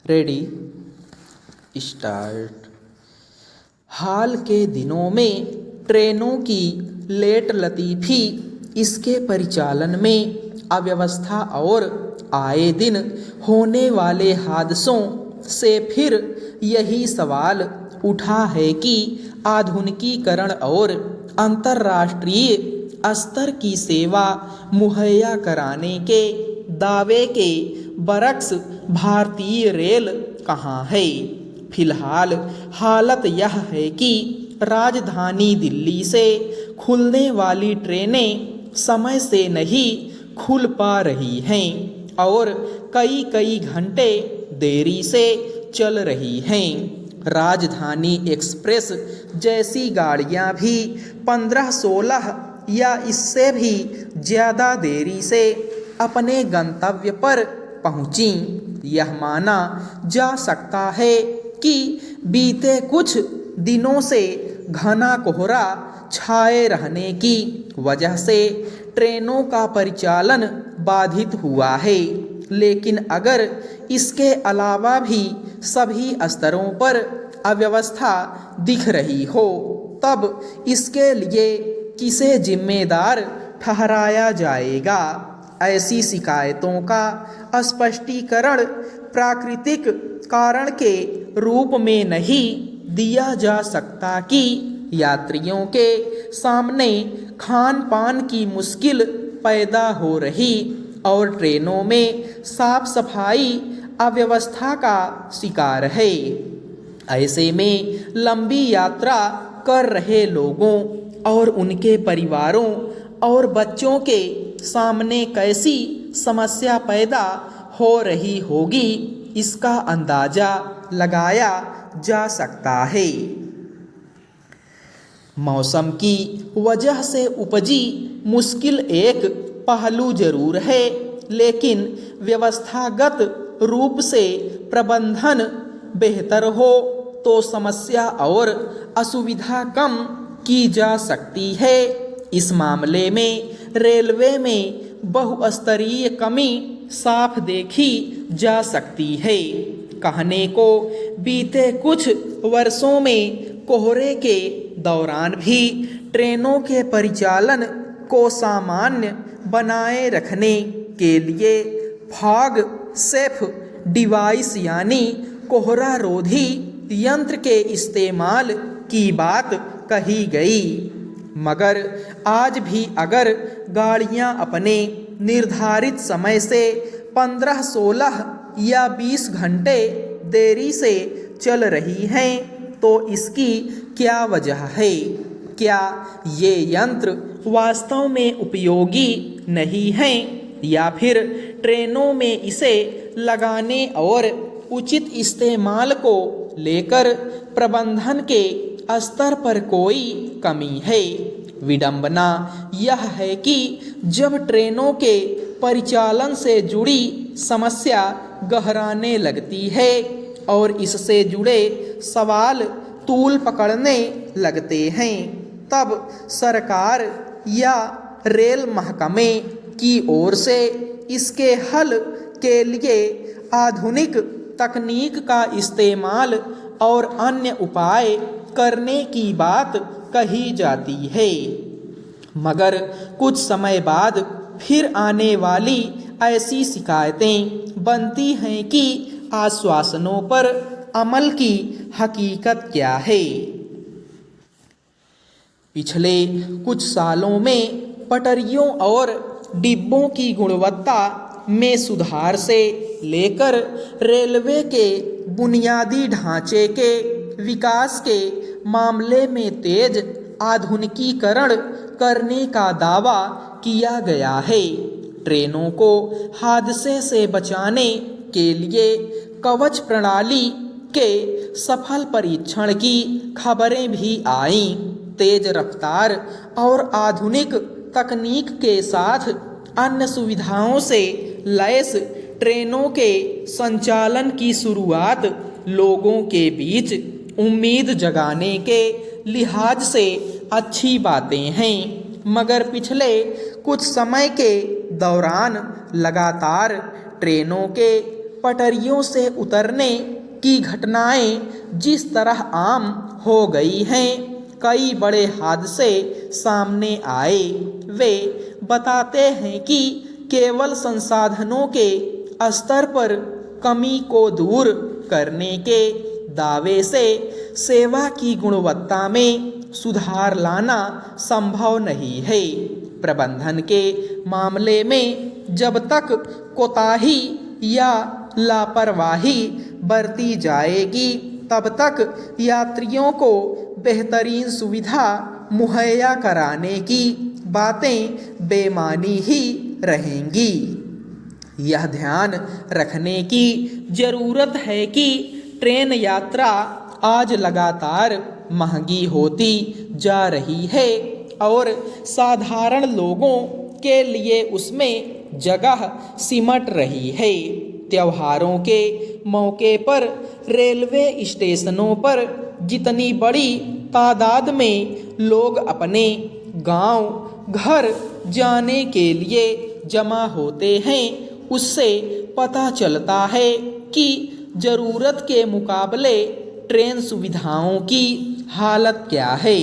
Ready start. हाल के दिनों में ट्रेनों की लेट लतीफ़ी, इसके परिचालन में अव्यवस्था और आए दिन होने वाले हादसों से फिर यही सवाल उठा है कि आधुनिकीकरण और अंतर्राष्ट्रीय स्तर की सेवा मुहैया कराने के दावे के बरक्स भारतीय रेल कहाँ है। फिलहाल हालत यह है कि राजधानी दिल्ली से खुलने वाली ट्रेनें समय से नहीं खुल पा रही हैं और कई कई घंटे देरी से चल रही हैं। राजधानी एक्सप्रेस जैसी गाड़ियां भी 15-16 या इससे भी ज़्यादा देरी से अपने गंतव्य पर पहुंची। यह माना जा सकता है कि बीते कुछ दिनों से घना कोहरा छाए रहने की वजह से ट्रेनों का परिचालन बाधित हुआ है, लेकिन अगर इसके अलावा भी सभी स्तरों पर अव्यवस्था दिख रही हो तब इसके लिए किसे जिम्मेदार ठहराया जाएगा। ऐसी शिकायतों का स्पष्टीकरण प्राकृतिक कारण के रूप में नहीं दिया जा सकता कि यात्रियों के सामने खान पान की मुश्किल पैदा हो रही और ट्रेनों में साफ सफाई अव्यवस्था का शिकार है। ऐसे में लंबी यात्रा कर रहे लोगों और उनके परिवारों और बच्चों के सामने कैसी समस्या पैदा हो रही होगी, इसका अंदाजा लगाया जा सकता है। मौसम की वजह से उपजी मुश्किल एक पहलू जरूर है, लेकिन व्यवस्थागत रूप से प्रबंधन बेहतर हो तो समस्या और असुविधा कम की जा सकती है। इस मामले में रेलवे में बहुस्तरीय कमी साफ देखी जा सकती है। कहने को बीते कुछ वर्षों में कोहरे के दौरान भी ट्रेनों के परिचालन को सामान्य बनाए रखने के लिए फॉग सेफ डिवाइस यानी कोहरा रोधी यंत्र के इस्तेमाल की बात कही गई, मगर आज भी अगर गाड़ियां अपने निर्धारित समय से 15-16 या 20 घंटे देरी से चल रही हैं तो इसकी क्या वजह है? क्या ये यंत्र वास्तव में उपयोगी नहीं हैं या फिर ट्रेनों में इसे लगाने और उचित इस्तेमाल को लेकर प्रबंधन के स्तर पर कोई कमी है? विडंबना यह है कि जब ट्रेनों के परिचालन से जुड़ी समस्या गहराने लगती है और इससे जुड़े सवाल तूल पकड़ने लगते हैं, तब सरकार या रेल महकमे की ओर से इसके हल के लिए आधुनिक तकनीक का इस्तेमाल और अन्य उपाय करने की बात कही जाती है, मगर कुछ समय बाद फिर आने वाली ऐसी शिकायतें बनती हैं कि आश्वासनों पर अमल की हकीकत क्या है। पिछले कुछ सालों में पटरियों और डिब्बों की गुणवत्ता में सुधार से लेकर रेलवे के बुनियादी ढांचे के विकास के मामले में तेज आधुनिकीकरण करने का दावा किया गया है। ट्रेनों को हादसे से बचाने के लिए कवच प्रणाली के सफल परीक्षण की खबरें भी आईं। तेज रफ्तार और आधुनिक तकनीक के साथ अन्य सुविधाओं से लैस ट्रेनों के संचालन की शुरुआत लोगों के बीच उम्मीद जगाने के लिहाज से अच्छी बातें हैं, मगर पिछले कुछ समय के दौरान लगातार ट्रेनों के पटरियों से उतरने की घटनाएं जिस तरह आम हो गई हैं, कई बड़े हादसे सामने आए। वे बताते हैं कि केवल संसाधनों के स्तर पर कमी को दूर करने के दावे से सेवा की गुणवत्ता में सुधार लाना संभव नहीं है। प्रबंधन के मामले में जब तक कोताही या लापरवाही बरती जाएगी, तब तक यात्रियों को बेहतरीन सुविधा मुहैया कराने की बातें बेमानी ही रहेंगी। यह ध्यान रखने की जरूरत है कि ट्रेन यात्रा आज लगातार महंगी होती जा रही है और साधारण लोगों के लिए उसमें जगह सिमट रही है। त्योहारों के मौके पर रेलवे स्टेशनों पर जितनी बड़ी तादाद में लोग अपने गांव घर जाने के लिए जमा होते हैं, उससे पता चलता है कि ज़रूरत के मुकाबले ट्रेन सुविधाओं की हालत क्या है।